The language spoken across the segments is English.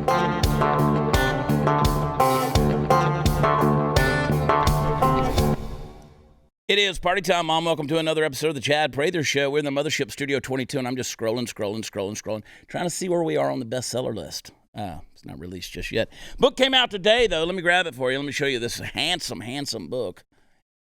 It is party time, Mom. Welcome to another episode of the Chad Prather Show. We're in the Mothership Studio 22, and I'm just scrolling, trying to see where we are on the bestseller list. It's not released just yet. Book came out today, though. Let me grab it for you. Let me show you this handsome book.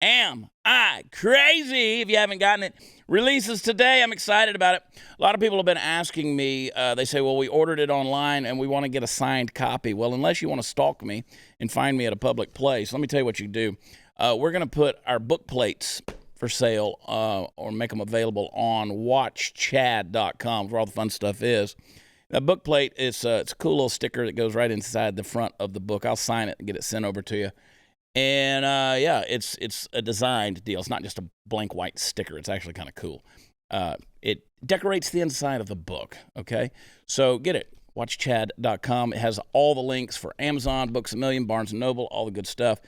Am I Crazy? If you haven't gotten it, releases today. I'm excited about it. A lot of people have been asking me, they say, well, we ordered it online and we want to get a signed copy. Well, unless you want to stalk me and find me at a public place, let me tell you what you do. We're going to put our book plates for sale or make them available on watchchad.com where all the fun stuff is. That book plate is it's a cool little sticker that goes right inside the front of the book. I'll sign it and get it sent over to you. And, it's a designed deal. It's not just a blank white sticker. It's actually kind of cool. It decorates the inside of the book, okay? So get it. WatchChad.com. It has all the links for Amazon, Books A Million, Barnes & Noble, all the good stuff.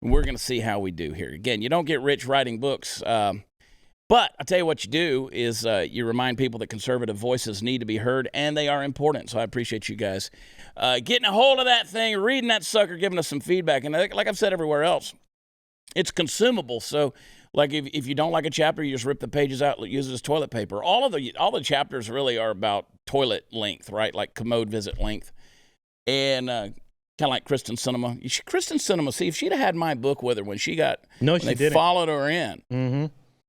And we're going to see how we do here. Again, you don't get rich writing books, but I'll tell you what you do is you remind people that conservative voices need to be heard, and they are important. So I appreciate you guys getting a hold of that thing, reading that sucker, giving us some feedback. And like I've said everywhere else, it's consumable. So like if you don't like a chapter, you just rip the pages out, use it as toilet paper. All the chapters really are about toilet length, right? Like commode visit length. And kind of like Kristen Sinema. Kristen Sinema, see, if she'd have had my book with her when she didn't. Followed her in. Mm-hmm.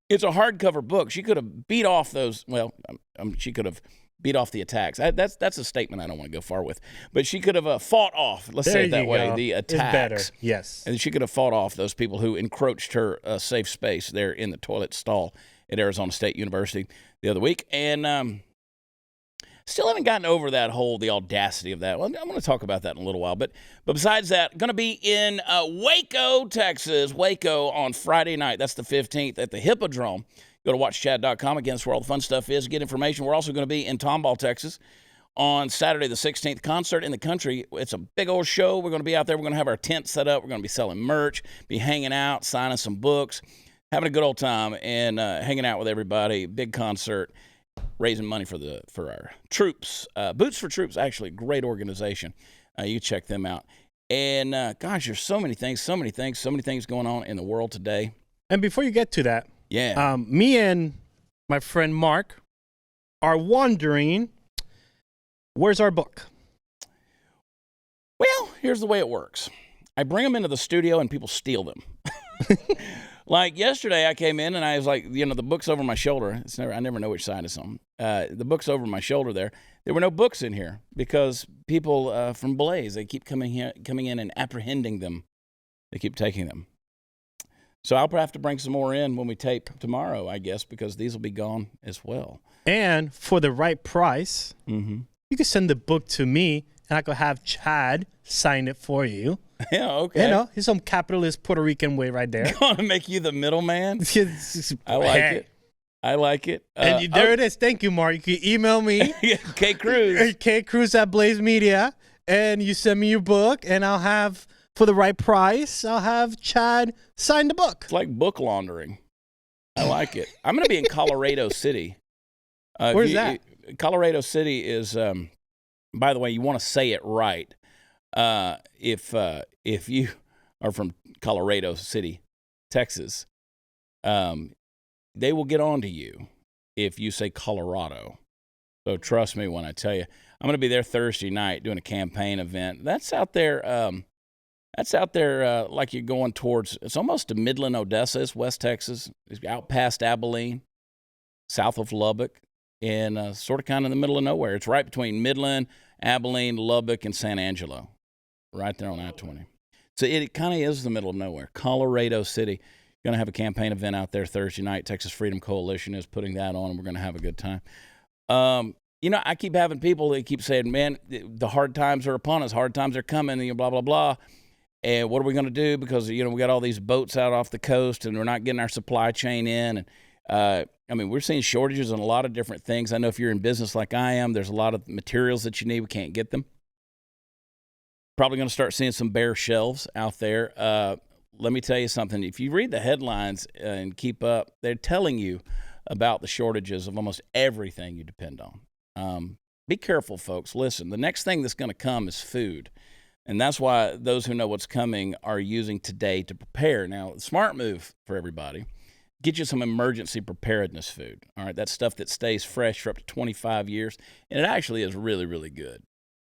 It's a hardcover book. She could have beat off those, she could have beat off the attacks. That's a statement I don't want to go far with. But she could have fought off, let's say it that way, the attacks. It's better, yes. And she could have fought off those people who encroached her safe space there in the toilet stall at Arizona State University the other week. And still haven't gotten over the audacity of that. Well, I'm going to talk about that in a little while. But besides that, going to be in Waco, Texas. Waco on Friday night. That's the 15th at the Hippodrome. Go to watchchat.com. Again, that's where all the fun stuff is. Get information. We're also going to be in Tomball, Texas on Saturday the 16th. Concert in the country. It's a big old show. We're going to be out there. We're going to have our tent set up. We're going to be selling merch, be hanging out, signing some books, having a good old time, and hanging out with everybody. Big concert. Raising money for our troops. Boots for Troops, actually, great organization. You check them out. And, gosh, there's so many things going on in the world today. And before you get to that, me and my friend Mark are wondering, where's our book? Well, here's the way it works. I bring them into the studio and people steal them. Like yesterday, I came in and I was like, the book's over my shoulder. I never know which side it's on. The book's over my shoulder there. There were no books in here because people from Blaze, they keep coming in and apprehending them. They keep taking them. So I'll have to bring some more in when we tape tomorrow, I guess, because these will be gone as well. And for the right price, you can send the book to me and I could have Chad sign it for you. Yeah, okay. He's some capitalist Puerto Rican way right there. Going to make you the middleman? I like it. And there it is. Thank you, Mark. You can email me. K. Cruz. K. Cruz at Blaze Media. And you send me your book, and I'll have, for the right price, I'll have Chad sign the book. It's like book laundering. I like it. I'm going to be in Colorado City. Where's that? Colorado City is, by the way, you want to say it right. If you are from Colorado City, Texas, they will get on to you if you say Colorado. So trust me when I tell you, I'm going to be there Thursday night doing a campaign event. That's out there. Like you're going towards. It's almost to Midland, Odessa. It's West Texas. It's out past Abilene, south of Lubbock, and sort of kind of in the middle of nowhere. It's right between Midland, Abilene, Lubbock, and San Angelo. Right there on I-20. So it kind of is the middle of nowhere. Colorado City. Going to have a campaign event out there Thursday night. Texas Freedom Coalition is putting that on, and we're going to have a good time. I keep having people that keep saying, man, the hard times are upon us. Hard times are coming, and blah, blah, blah. And what are we going to do? Because, we got all these boats out off the coast, and we're not getting our supply chain in. And we're seeing shortages on a lot of different things. I know if you're in business like I am, there's a lot of materials that you need. We can't get them. Probably going to start seeing some bare shelves out there. Let me tell you something. If you read the headlines and keep up, they're telling you about the shortages of almost everything you depend on. be careful, folks. Listen, the next thing that's going to come is food. And that's why those who know what's coming are using today to prepare. Now, smart move for everybody. Get you some emergency preparedness food. All right, that's stuff that stays fresh for up to 25 years. And it actually is really, really good.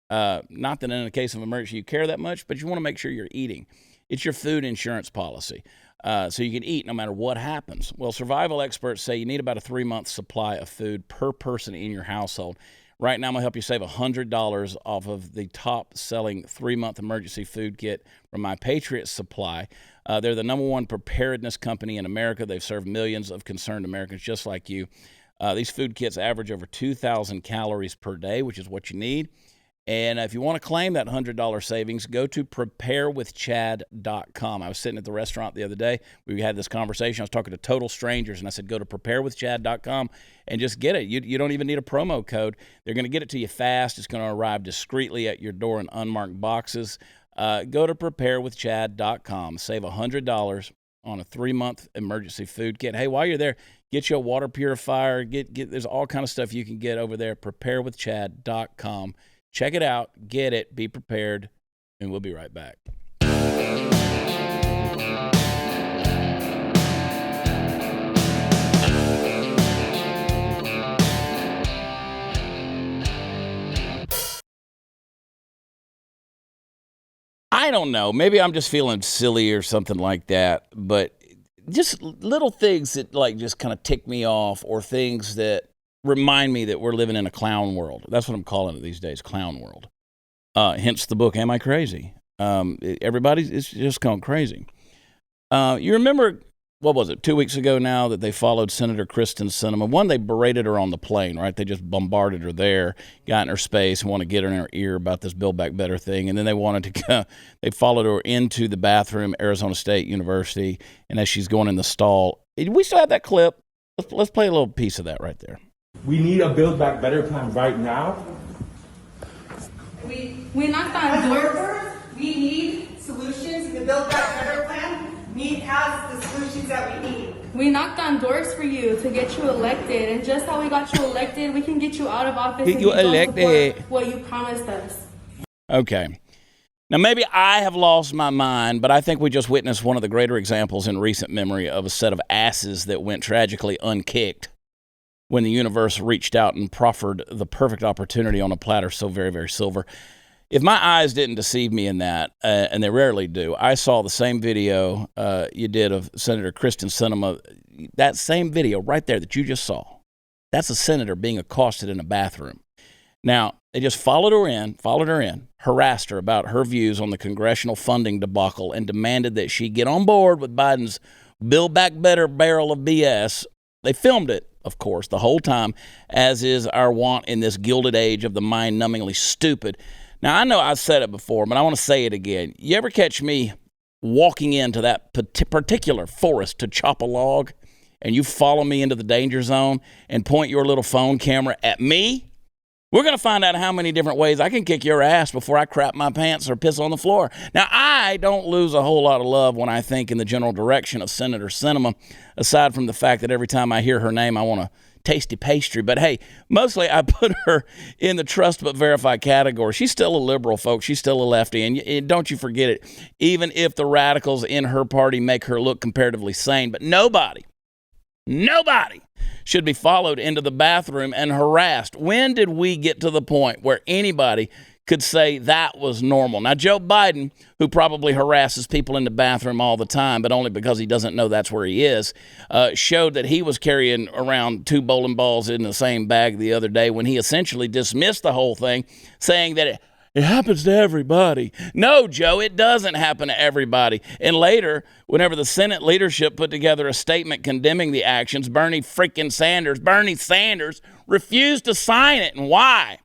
Not that in a case of emergency you care that much, but you want to make sure you're eating. It's your food insurance policy. So you can eat no matter what happens. Well, survival experts say you need about a 3-month supply of food per person in your household. Right now, I'm going to help you save $100 off of the top-selling 3-month emergency food kit from My Patriot Supply. They're the #1 preparedness company in America. They've served millions of concerned Americans just like you. These food kits average over 2,000 calories per day, which is what you need. And if you want to claim that $100 savings, go to preparewithchad.com. I was sitting at the restaurant the other day. We had this conversation. I was talking to total strangers, and I said, go to preparewithchad.com and just get it. You don't even need a promo code. They're going to get it to you fast. It's going to arrive discreetly at your door in unmarked boxes. Go to preparewithchad.com. Save $100 on a 3-month emergency food kit. Hey, while you're there, get you a water purifier. There's all kind of stuff you can get over there, preparewithchad.com. Check it out, get it, be prepared, and we'll be right back. I don't know. Maybe I'm just feeling silly or something like that, but just little things that just kind of tick me off, or things that remind me that we're living in a clown world. That's what I'm calling it these days, clown world. Hence the book, Am I Crazy? Everybody's just gone crazy. You remember, what was it, 2 weeks ago now, that they followed Senator Sinema? One, they berated her on the plane, right? They just bombarded her there, got in her space, and want to get her in her ear about this Build Back Better thing. And then they they followed her into the bathroom, Arizona State University, and as she's going in the stall, we still have that clip. Let's play a little piece of that right there. We need a Build Back Better plan right now. We're not done doors. We need solutions. The Build Back Better plan has the solutions that we need. We knocked on doors for you to get you elected, and just how we got you elected, we can get you out of office if you don't support what you promised us. Okay. Now, maybe I have lost my mind, but I think we just witnessed one of the greater examples in recent memory of a set of asses that went tragically unkicked when the universe reached out and proffered the perfect opportunity on a platter so very, very silver. If my eyes didn't deceive me in that, and they rarely do, I saw the same video you did of Senator Sinema. That same video right there that you just saw, that's a senator being accosted in a bathroom. Now, they just followed her in, harassed her about her views on the congressional funding debacle, and demanded that she get on board with Biden's Build Back Better barrel of BS. They filmed it, of course, the whole time, as is our wont in this gilded age of the mind-numbingly stupid. Now, I know I've said it before, but I want to say it again. You ever catch me walking into that particular forest to chop a log, and you follow me into the danger zone and point your little phone camera at me? We're going to find out how many different ways I can kick your ass before I crap my pants or piss on the floor. Now, I don't lose a whole lot of love when I think in the general direction of Senator Sinema, aside from the fact that every time I hear her name, I want a tasty pastry. But hey, mostly I put her in the trust but verify category. She's still a liberal, folks. She's still a lefty. And don't you forget it, even if the radicals in her party make her look comparatively sane. But nobody should be followed into the bathroom and harassed. When did we get to the point where anybody could say that was normal? Now, Joe Biden, who probably harasses people in the bathroom all the time, but only because he doesn't know that's where he is, showed that he was carrying around 2 bowling balls in the same bag the other day when he essentially dismissed the whole thing, saying that it happens to everybody. No, Joe, it doesn't happen to everybody. And later, whenever the Senate leadership put together a statement condemning the actions, Bernie Sanders refused to sign it. And why?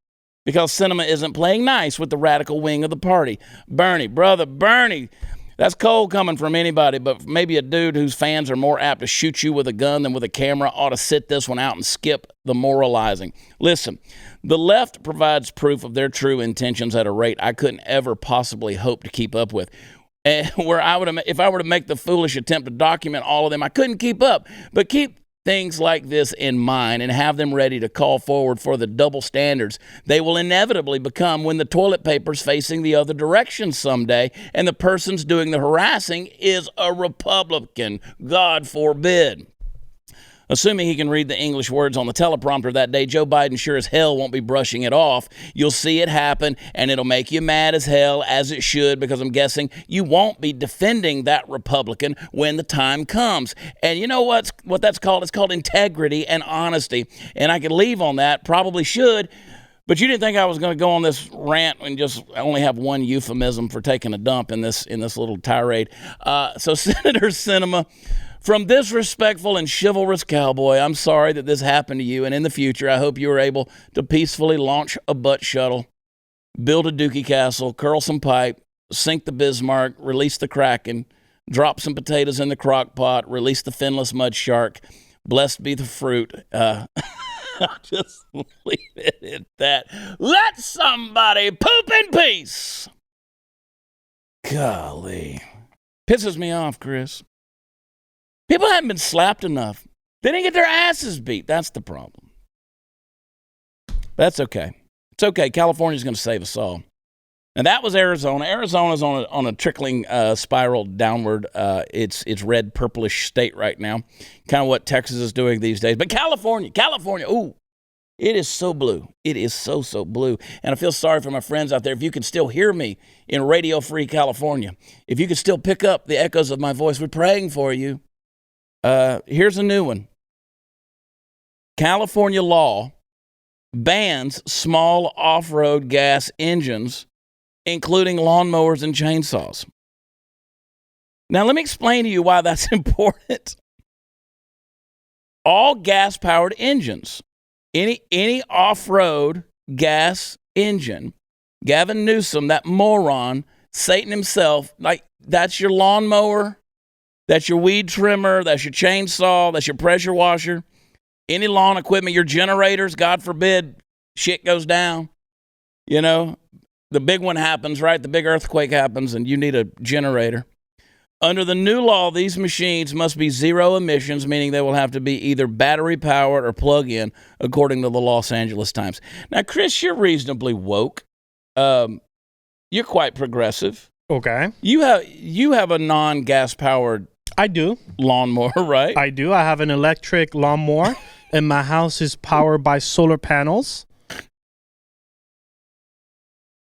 Because Sinema isn't playing nice with the radical wing of the party. Bernie, that's cold coming from anybody, but maybe a dude whose fans are more apt to shoot you with a gun than with a camera ought to sit this one out and skip the moralizing. Listen, the left provides proof of their true intentions at a rate I couldn't ever possibly hope to keep up with. If I were to make the foolish attempt to document all of them, I couldn't keep up. But keep things like this in mind and have them ready to call forward for the double standards they will inevitably become when the toilet paper's facing the other direction someday and the person's doing the harassing is a Republican. God forbid. Assuming he can read the English words on the teleprompter that day, Joe Biden sure as hell won't be brushing it off. You'll see it happen, and it'll make you mad as hell, as it should, because I'm guessing you won't be defending that Republican when the time comes. And you know what that's called? It's called integrity and honesty. And I could leave on that, probably should, but you didn't think I was going to go on this rant and just only have one euphemism for taking a dump in this little tirade. So Senator Sinema, from this respectful and chivalrous cowboy, I'm sorry that this happened to you, and in the future, I hope you are able to peacefully launch a butt shuttle, build a dookie castle, curl some pipe, sink the Bismarck, release the Kraken, drop some potatoes in the crock pot, release the finless mud shark. Blessed be the fruit. I'll just leave it at that. Let somebody poop in peace. Golly. Pisses me off, Chris. People haven't been slapped enough. They didn't get their asses beat. That's the problem. That's okay. It's okay. California's going to save us all. And that was Arizona. Arizona's on a trickling spiral downward. It's red purplish state right now. Kind of what Texas is doing these days. But California, ooh, it is so blue. It is so blue. And I feel sorry for my friends out there. If you can still hear me in radio-free California, if you can still pick up the echoes of my voice, we're praying for you. Here's a new one. California law bans small off-road gas engines, including lawnmowers and chainsaws. Now, let me explain to you why that's important. All gas-powered engines, any off-road gas engine, Gavin Newsom, that moron, Satan himself, like that's your lawnmower, that's your weed trimmer, that's your chainsaw, that's your pressure washer, any lawn equipment, your generators, God forbid, shit goes down. You know, the big one happens, right? The big earthquake happens and you need a generator. Under the new law, these machines must be zero emissions, meaning they will have to be either battery powered or plug-in, according to the Los Angeles Times. Now, Chris, you're reasonably woke. You're quite progressive. Okay. You have a non-gas powered I do. Lawnmower, right? I do. I have an electric lawnmower, and my house is powered by solar panels.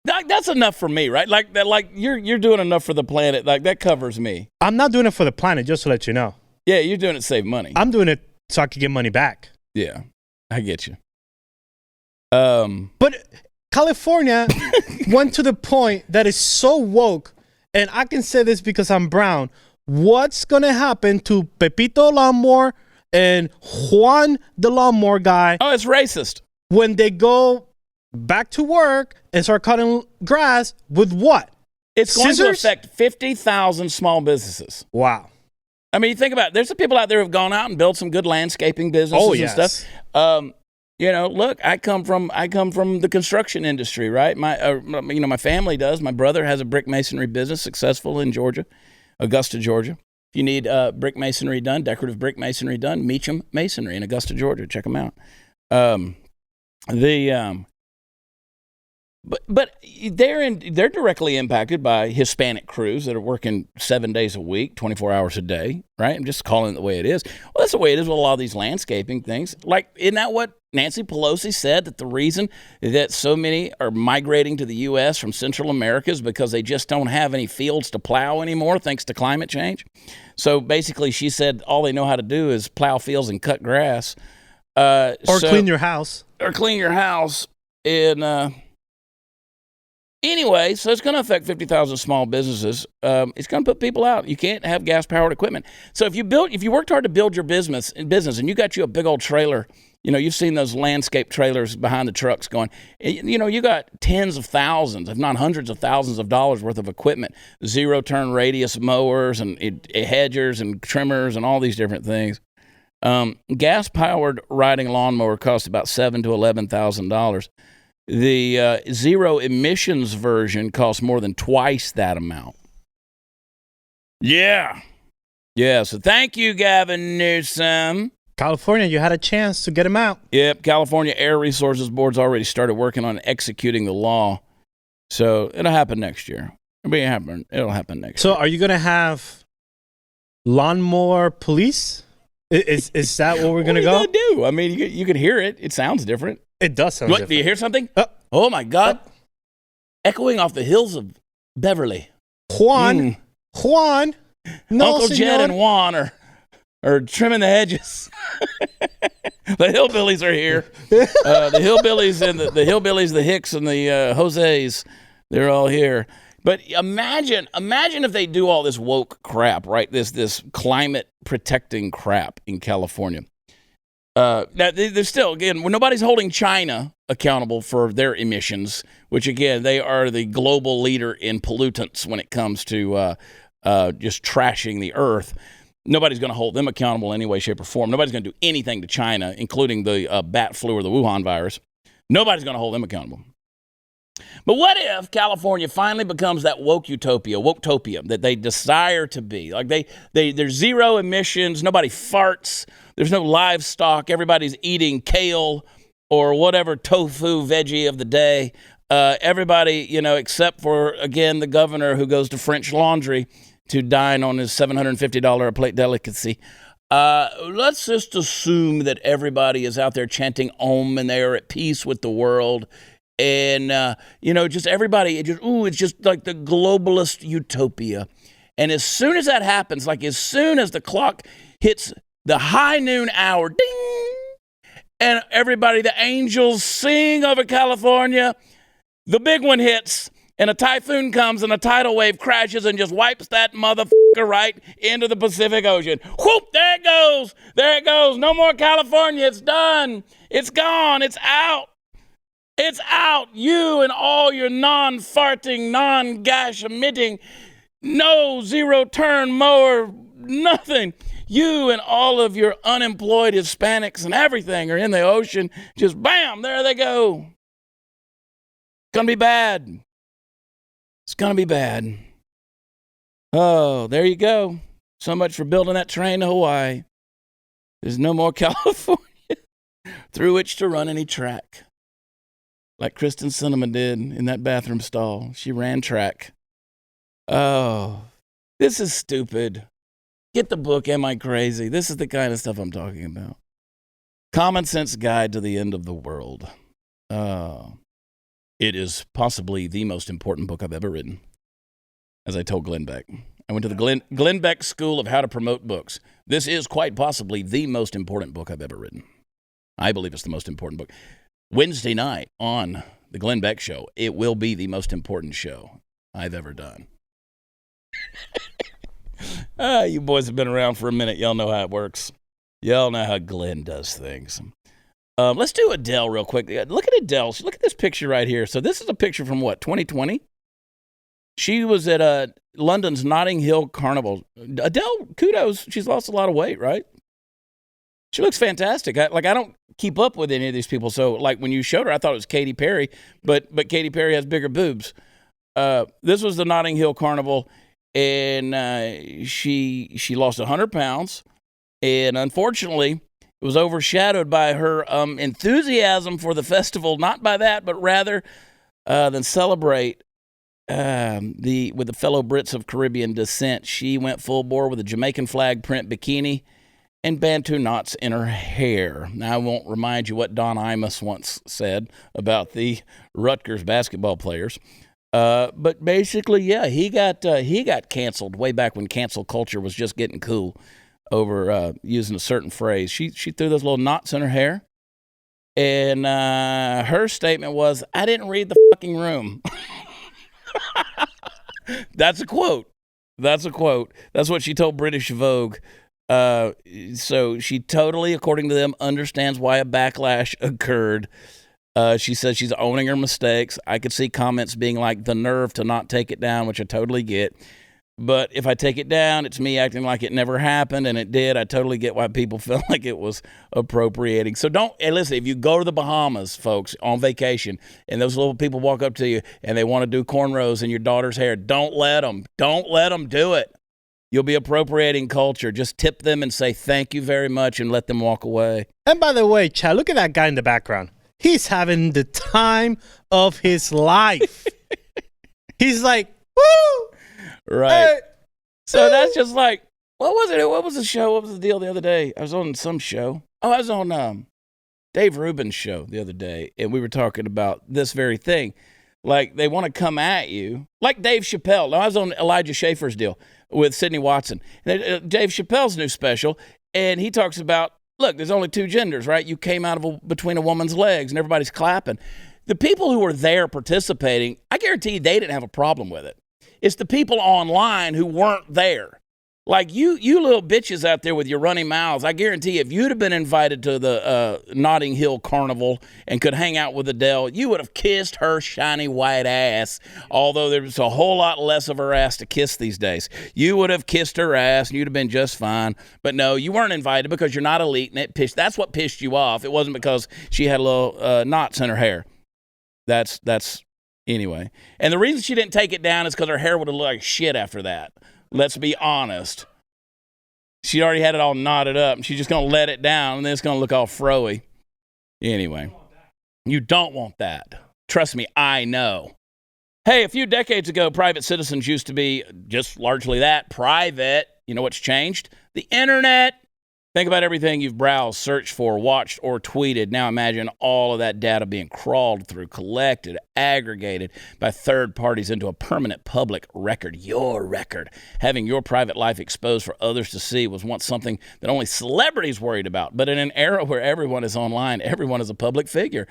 That's enough for me, right? Like you're doing enough for the planet. Like that covers me. I'm not doing it for the planet, just to let you know. Yeah, you're doing it to save money. I'm doing it so I can get money back. Yeah, I get you. But California went to the point that is so woke, and I can say this because I'm brown. What's going to happen to Pepito Lawnmower and Juan the Lawnmower guy? Oh, it's racist. When they go back to work and start cutting grass with what? It's going Scissors? to affect 50,000 small businesses. Wow. I mean, you think about it. There's some people out there who have gone out and built some good landscaping businesses and stuff. You know, look, I come from the construction industry, right? My family does. My brother has a brick masonry business, successful in Georgia. Augusta, Georgia. If you need brick masonry done, decorative brick masonry done, Meacham Masonry in Augusta, Georgia. Check them out. But they're directly impacted by Hispanic crews that are working 7 days a week, 24 hours a day, right? I'm just calling it the way it is. Well, that's the way it is with a lot of these landscaping things. Like, isn't that what Nancy Pelosi said, that the reason that so many are migrating to the U.S. from Central America is because they just don't have any fields to plow anymore thanks to climate change? So basically she said all they know how to do is plow fields and cut grass. Or clean your house. Or clean your house. And anyway, so it's going to affect 50,000 small businesses. It's going to put people out. You can't have gas-powered equipment. So if you worked hard to build your business and you got you a big old trailer, you know, you've seen those landscape trailers behind the trucks going, you know, you got tens of thousands, if not hundreds of thousands of dollars worth of equipment, zero-turn radius mowers and hedgers and trimmers and all these different things. Gas-powered riding lawnmower costs about $7,000 to $11,000. The zero emissions version costs more than twice that amount. Yeah. So thank you, Gavin Newsom. California, you had a chance to get him out. Yep, California Air Resources Board's already started working on executing the law. So it'll happen next year. It'll happen next year. So are you going to have lawnmower police? Is that what we're going to go? What are you gonna do? I mean, you could hear it. It sounds different. It does sound What, different. do you hear something? Oh, my God. Echoing off the hills of Beverly. Juan. No, Uncle Jed and Juan are trimming the hedges. The hillbillies are here. The hillbillies and the hillbillies, the Hicks and the Jose's, they're all here. But imagine if they do all this woke crap, right? This climate protecting crap in California. Now, there's still, again, nobody's holding China accountable for their emissions, which, again, they are the global leader in pollutants when it comes to just trashing the earth. Nobody's going to hold them accountable in any way, shape, or form. Nobody's going to do anything to China, including the bat flu or the Wuhan virus. Nobody's going to hold them accountable. But what if California finally becomes that woketopia that they desire to be? Like there's zero emissions, nobody farts, there's no livestock, everybody's eating kale or whatever tofu veggie of the day. Everybody, except for, again, the governor who goes to French Laundry to dine on his $750 a plate delicacy. Let's just assume that everybody is out there chanting Om and they are at peace with the world. And, just everybody, it's just like the globalist utopia. And as soon as that happens, like as soon as the clock hits the high noon hour, ding, and everybody, the angels sing over California, the big one hits, and a typhoon comes and a tidal wave crashes and just wipes that motherfucker right into the Pacific Ocean. Whoop, there it goes. There it goes. No more California. It's done. It's gone. It's out. It's out. You and all your non-farting, non-gash emitting, no zero-turn mower, nothing. You and all of your unemployed Hispanics and everything are in the ocean. Just bam, there they go. It's going to be bad. It's going to be bad. Oh, there you go. So much for building that train to Hawaii. There's no more California through which to run any track. Like Kristen Sinema did in that bathroom stall. She ran track. Oh, this is stupid. Get the book, Am I Crazy? This is the kind of stuff I'm talking about. Common Sense Guide to the End of the World. It is possibly the most important book I've ever written, as I told Glenn Beck. I went to the Glenn Beck School of How to Promote Books. This is quite possibly the most important book I've ever written. I believe it's the most important book. Wednesday night on the Glenn Beck Show, it will be the most important show I've ever done. You boys have been around for a minute. Y'all know how it works. Y'all know how Glenn does things. Let's do Adele real quick. Look at Adele. Look at this picture right here. So this is a picture from what, 2020? She was at London's Notting Hill Carnival. Adele, kudos. She's lost a lot of weight, right? She looks fantastic. I don't keep up with any of these people. So, like, when you showed her, I thought it was Katy Perry, but Katy Perry has bigger boobs. This was the Notting Hill Carnival, and she lost 100 pounds, and unfortunately, it was overshadowed by her enthusiasm for the festival. Not by that, but rather than celebrate with the fellow Brits of Caribbean descent. She went full bore with a Jamaican flag print bikini and bantu knots in her hair. Now, I won't remind you what Don Imus once said about the Rutgers basketball players. But basically, yeah, he got canceled way back when cancel culture was just getting cool over using a certain phrase. She threw those little knots in her hair, and her statement was, "I didn't read the fucking room." That's a quote. That's what she told British Vogue. So she totally, according to them, understands why a backlash occurred. She says she's owning her mistakes. I could see comments being like, the nerve to not take it down, which I totally get. But if I take it down, it's me acting like it never happened, and it did. I totally get why people felt like it was appropriating. So listen, if you go to the Bahamas, folks, on vacation, and those little people walk up to you and they want to do cornrows in your daughter's hair, don't let them do it. You'll be appropriating culture. Just tip them and say thank you very much and let them walk away. And by the way, Chad, look at that guy in the background. He's having the time of his life. He's like, woo! Right. Hey, So that's just like, what was it? What was the show? What was the deal the other day? I was on some show. Oh, I was on Dave Rubin's show the other day, and we were talking about this very thing. Like, they want to come at you, like Dave Chappelle. Now, I was on Elijah Schaefer's deal with Sidney Watson. Dave Chappelle's new special, and he talks about, look, there's only two genders, right? You came out of between a woman's legs, and everybody's clapping. The people who were there participating, I guarantee they didn't have a problem with it. It's the people online who weren't there. Like you little bitches out there with your runny mouths, I guarantee if you'd have been invited to the Notting Hill Carnival and could hang out with Adele, you would have kissed her shiny white ass, although there's a whole lot less of her ass to kiss these days. You would have kissed her ass and you'd have been just fine. But no, you weren't invited because you're not elite, and that's what pissed you off. It wasn't because she had little knots in her hair. That's anyway. And the reason she didn't take it down is because her hair would have looked like shit after that. Let's be honest. She already had it all knotted up, and she's just going to let it down, and then it's going to look all froey. Anyway, you don't want that. Trust me, I know. Hey, a few decades ago, private citizens used to be just largely that, private. You know what's changed? The internet. Think about everything you've browsed, searched for, watched, or tweeted. Now imagine all of that data being crawled through, collected, aggregated by third parties into a permanent public record, your record. Having your private life exposed for others to see was once something that only celebrities worried about. But in an era where everyone is online, everyone is a public figure.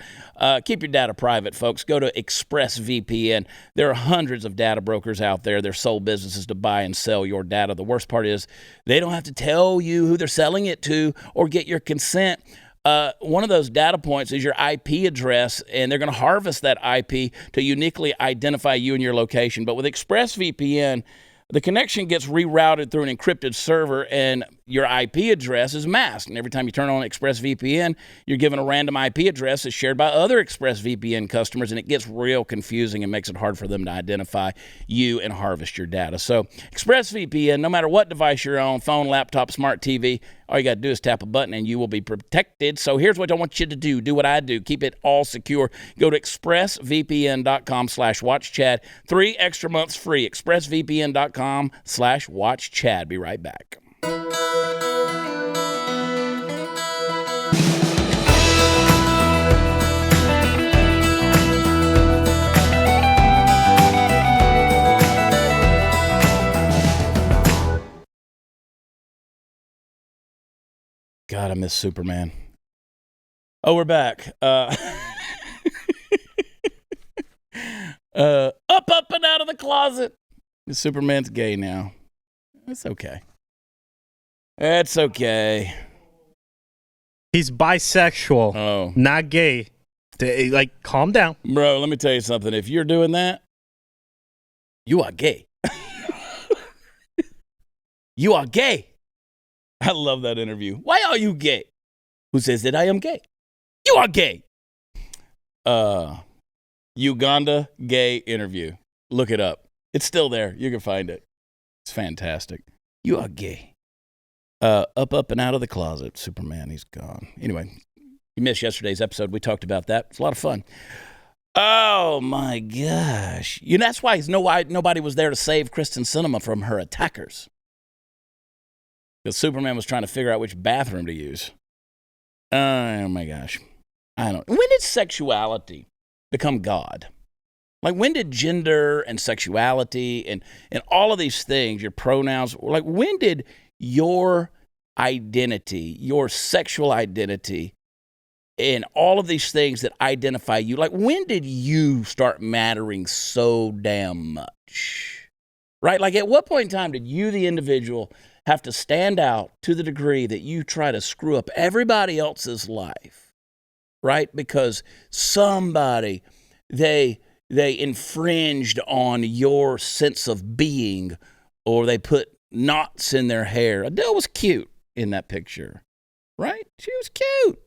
Keep your data private, folks. Go to ExpressVPN. There are hundreds of data brokers out there. Their sole business is to buy and sell your data. The worst part is they don't have to tell you who they're selling it to or get your consent. One of those data points is your IP address, and they're going to harvest that IP to uniquely identify you and your location. But with ExpressVPN, the connection gets rerouted through an encrypted server, and your IP address is masked. And every time you turn on ExpressVPN, you're given a random IP address that's shared by other ExpressVPN customers, and it gets real confusing and makes it hard for them to identify you and harvest your data. So ExpressVPN, no matter what device you're on, phone, laptop, smart TV, all you got to do is tap a button and you will be protected. So here's what I want you to do. Do what I do. Keep it all secure. Go to expressvpn.com/watchchad. 3 extra months free. expressvpn.com/watchchad. Be right back. God, I miss Superman. Oh, we're back. Up, and out of the closet. Superman's gay now. It's okay. It's okay. He's bisexual, Oh. not gay. Like, calm down. Bro, let me tell you something. If you're doing that, you are gay. You are gay. I love that interview. Why are you gay? Who says that I am gay? You are gay. Uganda gay interview. Look it up. It's still there. You can find it. It's fantastic. You are gay. Up, and out of the closet. Superman, he's gone. Anyway, you missed yesterday's episode. We talked about that. It's a lot of fun. Oh, my gosh. You know, that's why nobody was there to save Kristen Sinema from her attackers. Because Superman was trying to figure out which bathroom to use. Oh, my gosh. I don't know. When did sexuality become God? Like, when did gender and sexuality and all of these things, your pronouns, like, when did your identity, your sexual identity, and all of these things that identify you, like, when did you start mattering so damn much? Right? Like, at what point in time did you, the individual, have to stand out to the degree that you try to screw up everybody else's life, right? Because somebody, they infringed on your sense of being, or they put knots in their hair. Adele was cute in that picture, right? She was cute.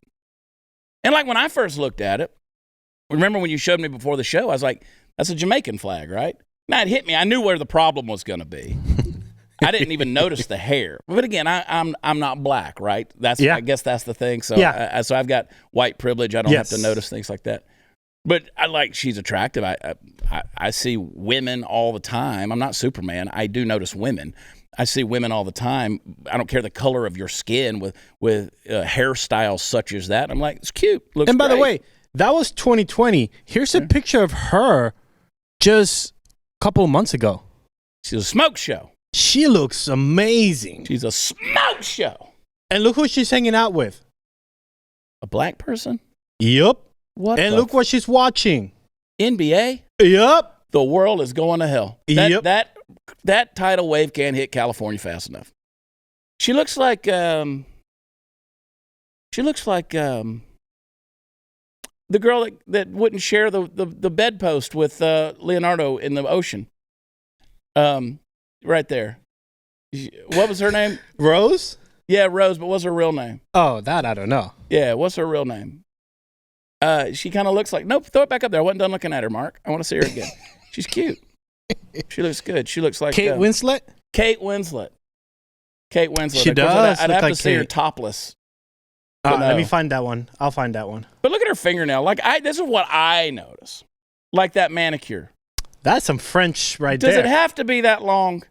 And like when I first looked at it, remember when you showed me before the show, I was like, that's a Jamaican flag, right? Now it hit me. I knew where the problem was going to be. I didn't even notice the hair. But again, I'm not black, right? I guess that's the thing. So so I've got white privilege. I don't have to notice things like that. But she's attractive. I see women all the time. I'm not Superman. I do notice women. I see women all the time. I don't care the color of your skin with hairstyles such as that. I'm like, it's cute. Looks and by great. the way, that was 2020. Here's a picture of her just a couple of months ago. She's a smoke show. She looks amazing. She's a smoke show. And look who she's hanging out with. A black person? Yup. What? And look what she's watching. NBA? Yup. The world is going to hell. Yep. That tidal wave can't hit California fast enough. She looks like the girl that wouldn't share the bedpost with Leonardo in the ocean. Right there. What was her name? Rose? Yeah, Rose, but what's her real name? Oh, that I don't know. Yeah, what's her real name? She kind of looks like, nope, throw it back up there. I wasn't done looking at her, Mark. I want to see her again. She's cute. She looks good. She looks like Kate Winslet? Kate Winslet. She does. I'd have to see her topless. Let me find that one. I'll find that one. But look at her fingernail. This is what I notice. Like that manicure. That's some French there. Does it have to be that long?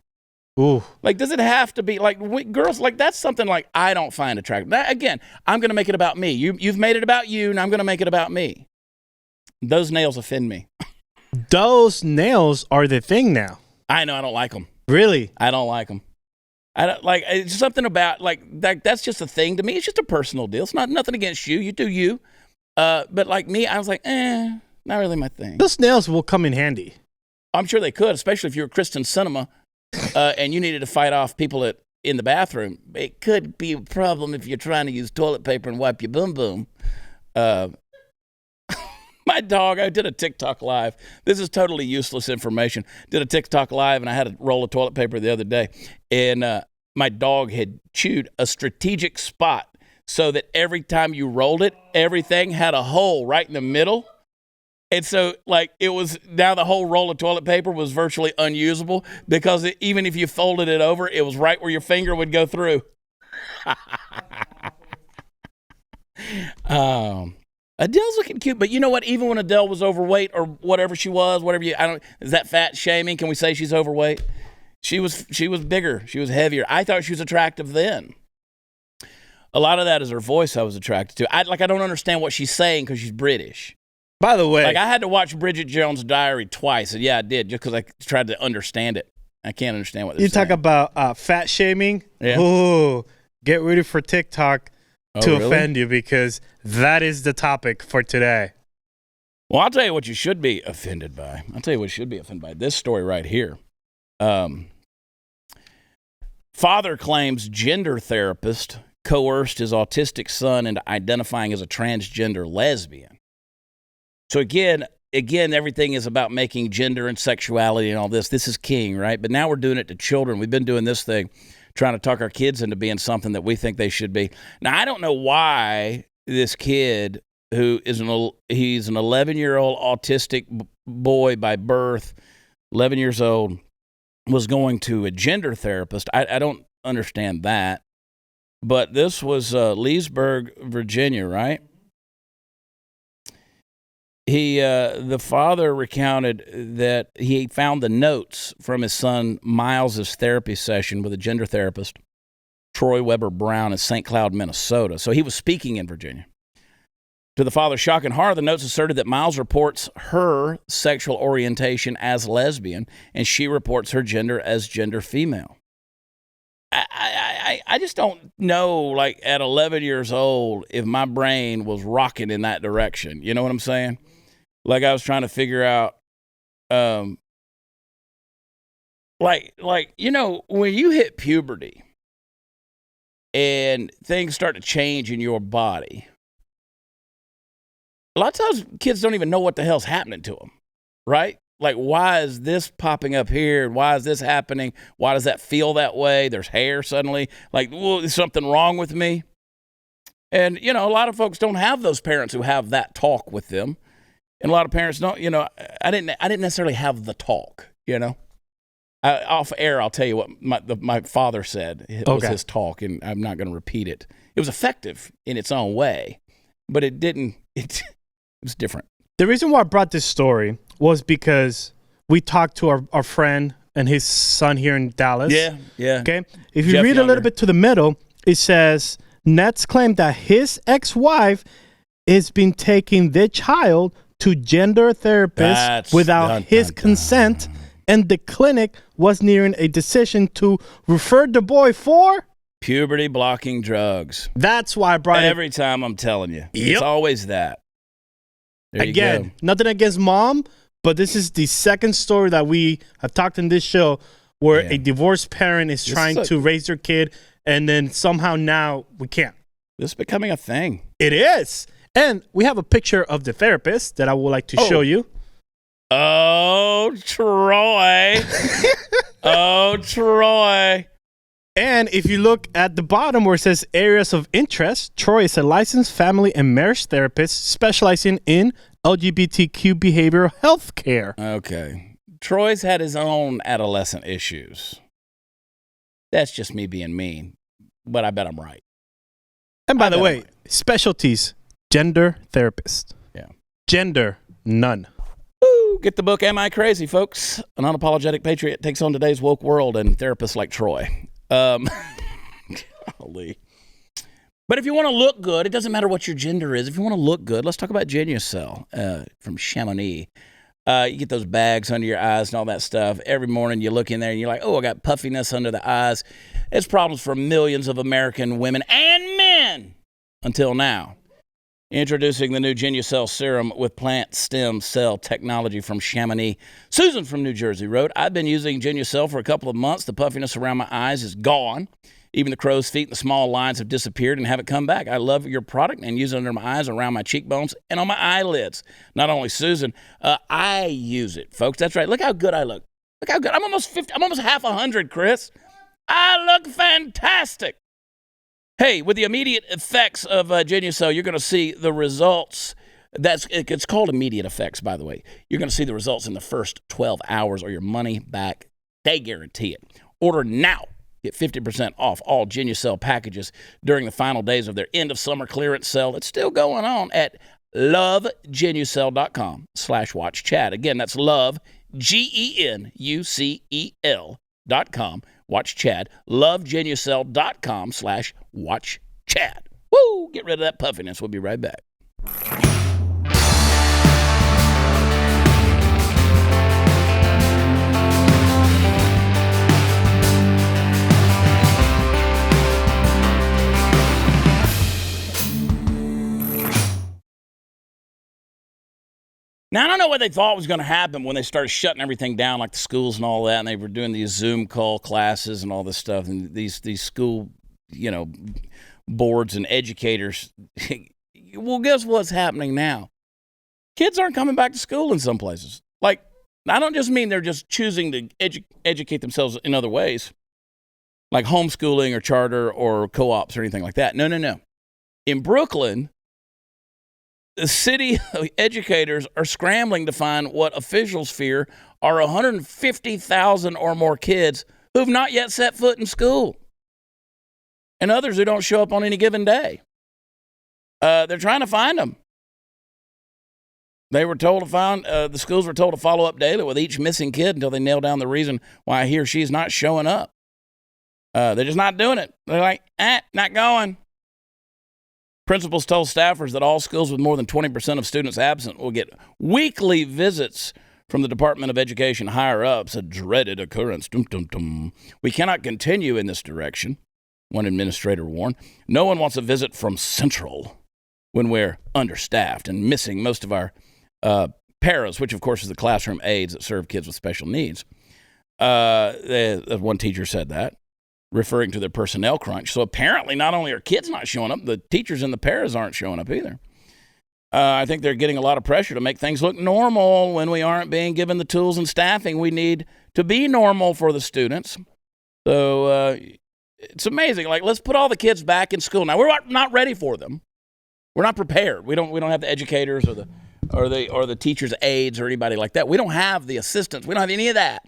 Ooh. Does it have to be girls? That's something I don't find attractive. That, again, I'm going to make it about me. You've made it about you, and I'm going to make it about me. Those nails offend me. Those nails are the thing now. I know. I don't like them. Really? I don't like them. I don't it's something about that. That's just a thing to me. It's just a personal deal. It's nothing against you. You do you. But me, I was like, not really my thing. Those nails will come in handy. I'm sure they could, especially if you're Kristen Sinema, and you needed to fight off people in the bathroom. It could be a problem if you're trying to use toilet paper and wipe your boom boom. My dog, I did a TikTok live. This is totally useless information. Did a TikTok live, and I had a roll of toilet paper the other day. And my dog had chewed a strategic spot so that every time you rolled it, everything had a hole right in the middle. And so, it was, now the whole roll of toilet paper was virtually unusable because even if you folded it over, it was right where your finger would go through. Adele's looking cute, but you know what? Even when Adele was overweight or whatever she was, is that fat shaming? Can we say she's overweight? She was bigger. She was heavier. I thought she was attractive then. A lot of that is her voice I was attracted to. I don't understand what she's saying because she's British. By the way, I had to watch Bridget Jones' Diary twice. And yeah, I did, just because I tried to understand it. I can't understand what they're saying. You talk about fat shaming. Yeah. Ooh, get ready for TikTok to really? offend you because that is the topic for today. Well, I'll tell you what you should be offended by. This story right here. Father claims gender therapist coerced his autistic son into identifying as a transgender lesbian. So again, everything is about making gender and sexuality and all this. This is king, right? But now we're doing it to children. We've been doing this thing, trying to talk our kids into being something that we think they should be. Now, I don't know why this kid, he's an 11-year-old autistic boy by birth, 11 years old, was going to a gender therapist. I don't understand that. But this was Leesburg, Virginia, right? The father recounted that he found the notes from his son Miles' therapy session with a gender therapist, Troy Weber Brown, in St. Cloud, Minnesota. So he was speaking in Virginia. To the father's shock and horror, the notes asserted that Miles reports her sexual orientation as lesbian, and she reports her gender as gender female. I just don't know, at 11 years old, if my brain was rocking in that direction. You know what I'm saying? I was trying to figure out, when you hit puberty and things start to change in your body, a lot of times kids don't even know what the hell's happening to them, right? Why is this popping up here? Why is this happening? Why does that feel that way? There's hair suddenly. Is something wrong with me? And, a lot of folks don't have those parents who have that talk with them. And a lot of parents don't, I didn't necessarily have the talk, Off air, I'll tell you what my father said. It was his talk, and I'm not going to repeat it. It was effective in its own way, but it didn't. It was different. The reason why I brought this story was because we talked to our friend and his son here in Dallas. Yeah. Okay. If you Jeff read Younger. a little bit to the middle, it says Nets claimed that his ex-wife has been taking their child to gender therapists without his consent, and the clinic was nearing a decision to refer the boy for Puberty blocking drugs. That's why I brought Every time I'm telling you. Yep. It's always that. There you Again, go. nothing against mom, but this is the second story that we have talked in this show where a divorced parent is trying to raise their kid, and then somehow now we can't. This is becoming a thing. It is. And we have a picture of the therapist that I would like to show you. Oh, Troy. Oh, Troy. And if you look at the bottom where it says areas of interest, Troy is a licensed family and marriage therapist specializing in LGBTQ behavioral health care. Okay. Troy's had his own adolescent issues. That's just me being mean, but I bet I'm right. And by the way, specialties, gender therapist. Yeah. Gender, none. Woo, get the book, Am I Crazy, folks? An unapologetic patriot takes on today's woke world and therapists like Troy. Golly. But if you want to look good, it doesn't matter what your gender is. If you want to look good, let's talk about Genucel from Chamonix. You get those bags under your eyes and all that stuff. Every morning you look in there and you're like, oh, I got puffiness under the eyes. It's problems for millions of American women and men until now. Introducing the new Genucel serum with plant stem cell technology from Chamonix. Susan from New Jersey wrote, I've been using Genucel for a couple of months. The puffiness around my eyes is gone. Even the crow's feet and the small lines have disappeared and haven't come back. I love your product and use it under my eyes, around my cheekbones, and on my eyelids. Not only Susan, I use it, folks. That's right. Look how good I look. Look how good. I'm almost 50. I'm almost half 100, Chris. I look fantastic. Hey, with the immediate effects of Genucel, you're going to see the results. It's called immediate effects, by the way. You're going to see the results in the first 12 hours or your money back. They guarantee it. Order now. Get 50% off all Genucel packages during the final days of their end-of-summer clearance sale. It's still going on at lovegenucel.com/watchchad. Again, that's love, GENUCEL.com. Watch Chad. Lovegenucel.com/watchchad. Woo! Get rid of that puffiness. We'll be right back. Now, I don't know what they thought was going to happen when they started shutting everything down, like the schools and all that, and they were doing these Zoom call classes and all this stuff, and these school, boards and educators. Well, guess what's happening now? Kids aren't coming back to school in some places. Like, I don't just mean they're just choosing to educate themselves in other ways, like homeschooling or charter or co-ops or anything like that. No. In Brooklyn, the city educators are scrambling to find what officials fear are 150,000 or more kids who've not yet set foot in school, and others who don't show up on any given day. They're trying to find them. They were told to find, the schools were told to follow up daily with each missing kid until they nail down the reason why he or she is not showing up. They're just not doing it. They're like, not going. Principals told staffers that all schools with more than 20% of students absent will get weekly visits from the Department of Education higher-ups, a dreaded occurrence. Dum, dum, dum. We cannot continue in this direction, one administrator warned. No one wants a visit from Central when we're understaffed and missing most of our paras, which, of course, is the classroom aides that serve kids with special needs. One teacher said that, referring to their personnel crunch. So apparently not only are kids not showing up, the teachers and the paras aren't showing up either. I think they're getting a lot of pressure to make things look normal when we aren't being given the tools and staffing we need to be normal for the students. So it's amazing. Like, let's put all the kids back in school. Now, we're not ready for them. We're not prepared. We don't have the educators or the teachers' aides or anybody like that. We don't have the assistants. We don't have any of that.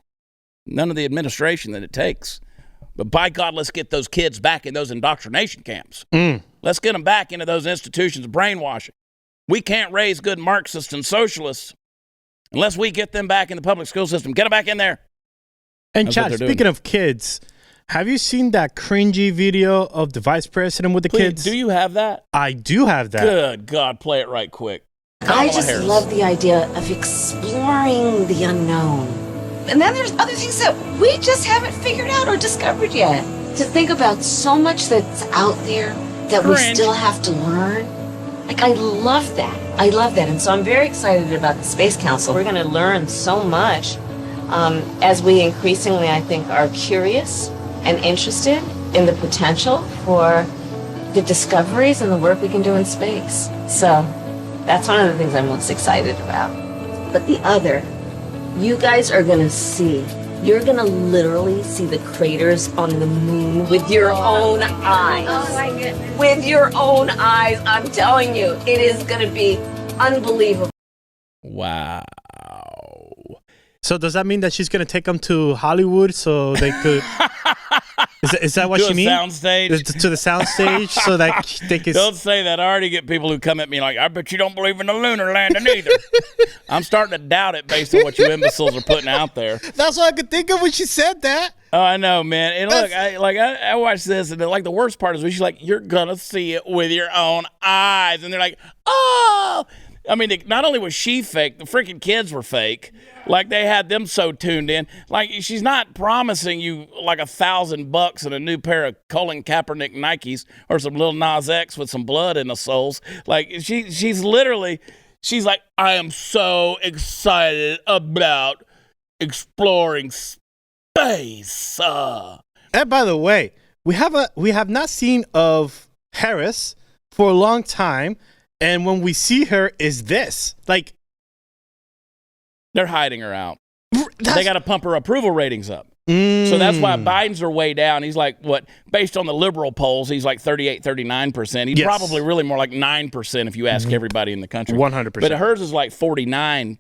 None of the administration that it takes. But by God, let's get those kids back in those indoctrination camps. Let's get them back into those institutions of brainwashing. We can't raise good Marxists and socialists unless we get them back in the public school system. Get them back in there. And That's Chad, speaking of kids, have you seen that cringy video of the vice president with the kids? Do you have that? I do have that. Good God, play it right quick. I just love the idea of exploring the unknown. And then there's other things that we just haven't figured out or discovered yet. To think about so much that's out there that we still have to learn. Like, I love that. I love that. And so I'm very excited about the Space Council. We're going to learn so much as we increasingly, I think, are curious and interested in the potential for the discoveries and the work we can do in space. So that's one of the things I'm most excited about. But the other, you guys are going to see. You're going to literally see the craters on the moon with your own eyes. Oh my goodness. With your own eyes, I'm telling you, it is going to be unbelievable. Wow. So does that mean that she's going to take them to Hollywood so they could... Is that what she means? Soundstage. To the soundstage so that they can... Don't say that. I already get people who come at me like, I bet you don't believe in the lunar landing either. I'm starting to doubt it based on what you imbeciles are putting out there. That's what I could think of when she said that. Oh, I know, man. And look, I watched this, and like the worst part is when she's like, you're going to see it with your own eyes. And they're like, oh... I mean, not only was she fake, the freaking kids were fake. Like, they had them so tuned in. Like, she's not promising you, like, $1,000 and a new pair of Colin Kaepernick Nikes or some Lil Nas X with some blood in the soles. Like, she's literally, she's like, I am so excited about exploring space. And by the way, we have not seen of Harris for a long time. And when we see her, is this like they're hiding her out? They got to pump her approval ratings up. So that's why Biden's are way down. He's like, what, based on the liberal polls, he's like 38, 39%. He's probably really more like 9% if you ask everybody in the country. 100%. But hers is like 49%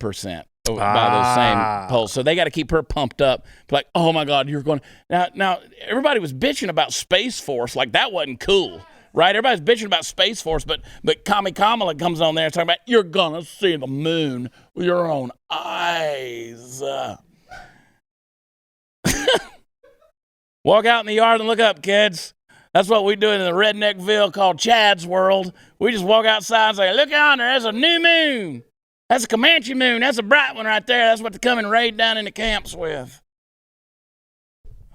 by those same polls. So they got to keep her pumped up. Like, oh my God, you're going now. Everybody was bitching about Space Force. Like, that wasn't cool. Right? Everybody's bitching about Space Force, but Kamala comes on there talking about, you're going to see the moon with your own eyes. Walk out in the yard and look up, kids. That's what we do in the redneckville called Chad's World. We just walk outside and say, look yonder, there's a new moon. That's a Comanche moon. That's a bright one right there. That's what they come and raid down in the camps with.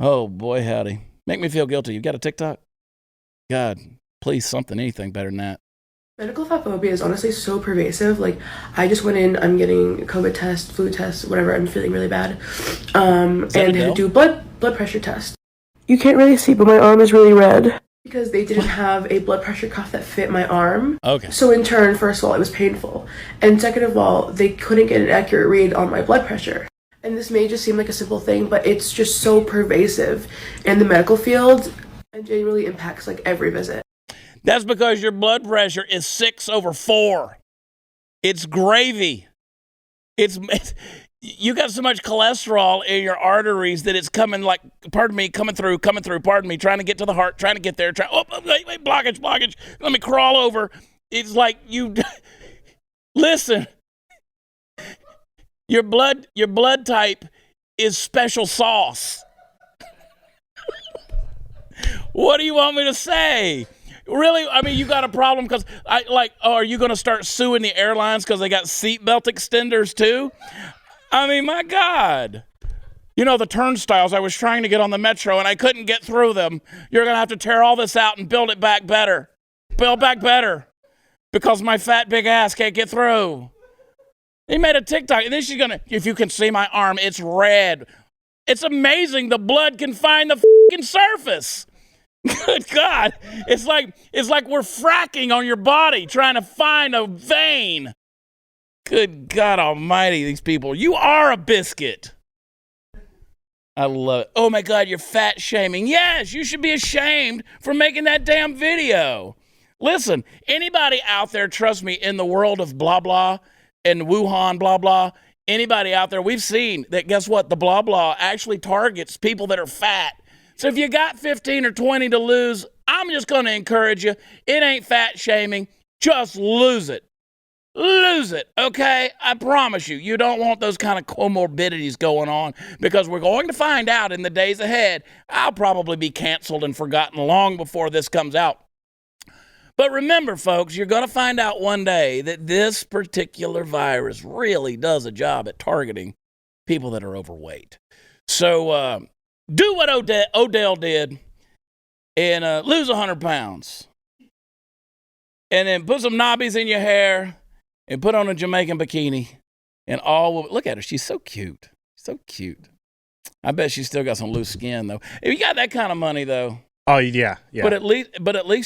Oh, boy, howdy. Make me feel guilty. You got a TikTok? God. Please, anything better than that. Medical phobia is honestly so pervasive. Like, I just went in, I'm getting COVID test, flu test, whatever, I'm feeling really bad. And had to do blood pressure test. You can't really see, but my arm is really red. Because they didn't have a blood pressure cuff that fit my arm. Okay. So in turn, first of all, it was painful. And second of all, they couldn't get an accurate read on my blood pressure. And this may just seem like a simple thing, but it's just so pervasive in the medical field and genuinely impacts like every visit. That's because your blood pressure is 6/4. It's gravy. You got so much cholesterol in your arteries that it's coming through, trying to get to the heart, trying to get there, wait, blockage. Let me crawl over. It's like listen, your blood type is special sauce. What do you want me to say? Really? I mean, you got a problem because are you going to start suing the airlines because they got seatbelt extenders too? I mean, my God. You know, the turnstiles, I was trying to get on the metro and I couldn't get through them. You're going to have to tear all this out and build it back better. Build back better because my fat big ass can't get through. He made a TikTok and then she's going to, if you can see my arm, it's red. It's amazing the blood can find the fucking surface. Good God. It's like we're fracking on your body trying to find a vein. Good God almighty, these people. You are a biscuit. I love it. Oh my God, you're fat shaming. Yes, you should be ashamed for making that damn video. Listen, anybody out there, trust me, in the world of blah blah and Wuhan blah blah, anybody out there, we've seen that, guess what? The blah blah actually targets people that are fat. So if you got 15 or 20 to lose, I'm just going to encourage you. It ain't fat shaming. Just lose it. Lose it, okay? I promise you, you don't want those kind of comorbidities going on, because we're going to find out in the days ahead. I'll probably be canceled and forgotten long before this comes out. But remember, folks, you're going to find out one day that this particular virus really does a job at targeting people that are overweight. So do what Odell did and lose 100 pounds. And then put some knobbies in your hair and put on a Jamaican bikini. And look at her. She's so cute. So cute. I bet she's still got some loose skin, though. If you got that kind of money, though. Oh, yeah. But at least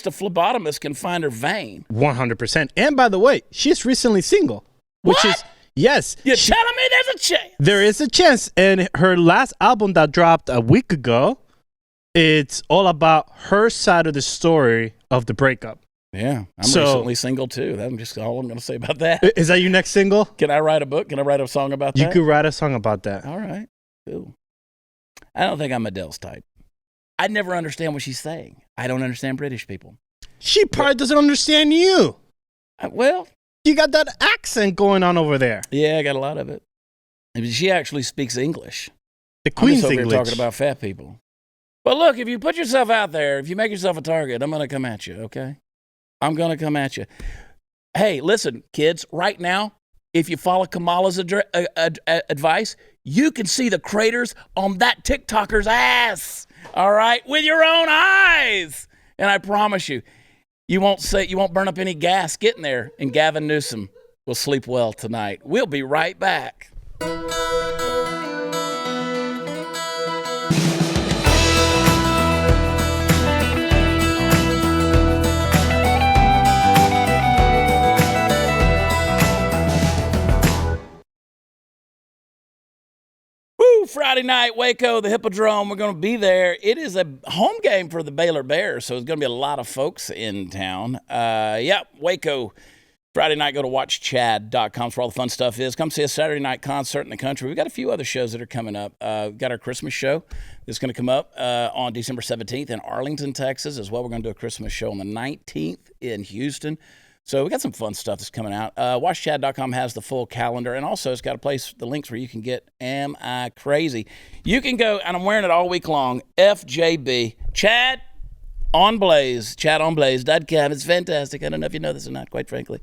a phlebotomist can find her vein. 100%. And by the way, she's recently single. Which is, yes. You're telling me there's a chance? There is a chance. And her last album that dropped a week ago, it's all about her side of the story of the breakup. Yeah, I'm recently single, too. That's just all I'm going to say about that. Is that your next single? Can I write a book? Can I write a song about that? You could write a song about that. All right, cool. I don't think I'm Adele's type. I never understand what she's saying. I don't understand British people. She probably doesn't understand you. Well, you got that accent going on over there. Yeah, I got a lot of it. She actually speaks English. The Queen's I'm just over English. here talking about fat people. But look, if you put yourself out there, if you make yourself a target, I'm going to come at you, okay? I'm going to come at you. Hey, listen, kids, right now, if you follow Kamala's advice, you can see the craters on that TikToker's ass, all right, with your own eyes. And I promise you, you won't burn up any gas getting there, and Gavin Newsom will sleep well tonight. We'll be right back. Friday night, Waco, the Hippodrome. We're going to be there. It is a home game for the Baylor Bears, so there's going to be a lot of folks in town. Waco, Friday night. Go to watchchad.com for all the fun stuff is. Come see a Saturday night concert in the country. We've got a few other shows that are coming up. We've got our Christmas show that's going to come up on December 17th in Arlington, Texas, as well. We're going to do a Christmas show on the 19th in Houston. So we got some fun stuff that's coming out. WatchChad.com has the full calendar, and also it's got the links where you can get Am I Crazy? You can go, and I'm wearing it all week long, FJB, Chad on Blaze, chadonblaze.com. It's fantastic. I don't know if you know this or not, quite frankly.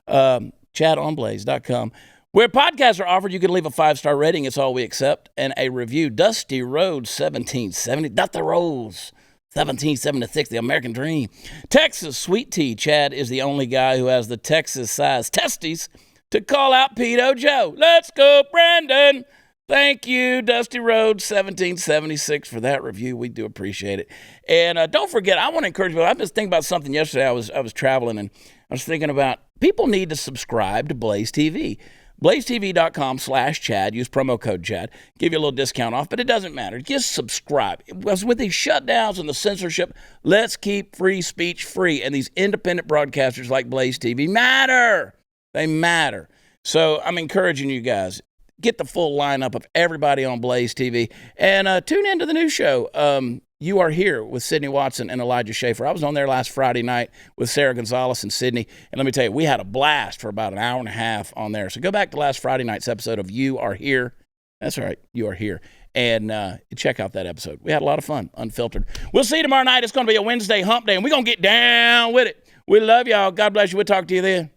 Chadonblaze.com. Where podcasts are offered, you can leave a 5-star rating. It's all we accept. And a review. Dusty Road 1770. Dusty Rose 1776, the American Dream. Texas Sweet Tea. Chad is the only guy who has the Texas-sized testes to call out Pedo Joe. Let's go, Brandon. Thank you, Dusty Road 1776, for that review. We do appreciate it. And don't forget, I want to encourage you. I was thinking about something yesterday. I was traveling, and I was thinking about people need to subscribe to Blaze TV. BlazeTV.com/Chad. Use promo code Chad. Give you a little discount off, but it doesn't matter. Just subscribe. Because with these shutdowns and the censorship, let's keep free speech free. And these independent broadcasters like Blaze TV matter. They matter. So I'm encouraging you guys, get the full lineup of everybody on Blaze TV. And tune into the new show. You Are Here with Sydney Watson and Elijah Schaefer. I was on there last Friday night with Sarah Gonzalez and Sydney. And let me tell you, we had a blast for about an hour and a half on there. So go back to last Friday night's episode of You Are Here. That's right, You Are Here. And check out that episode. We had a lot of fun, unfiltered. We'll see you tomorrow night. It's going to be a Wednesday hump day, and we're going to get down with it. We love y'all. God bless you. We'll talk to you then.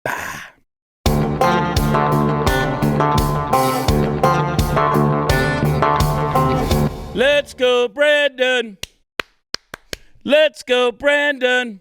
Bye. Let's go, Brandon. Let's go, Brandon.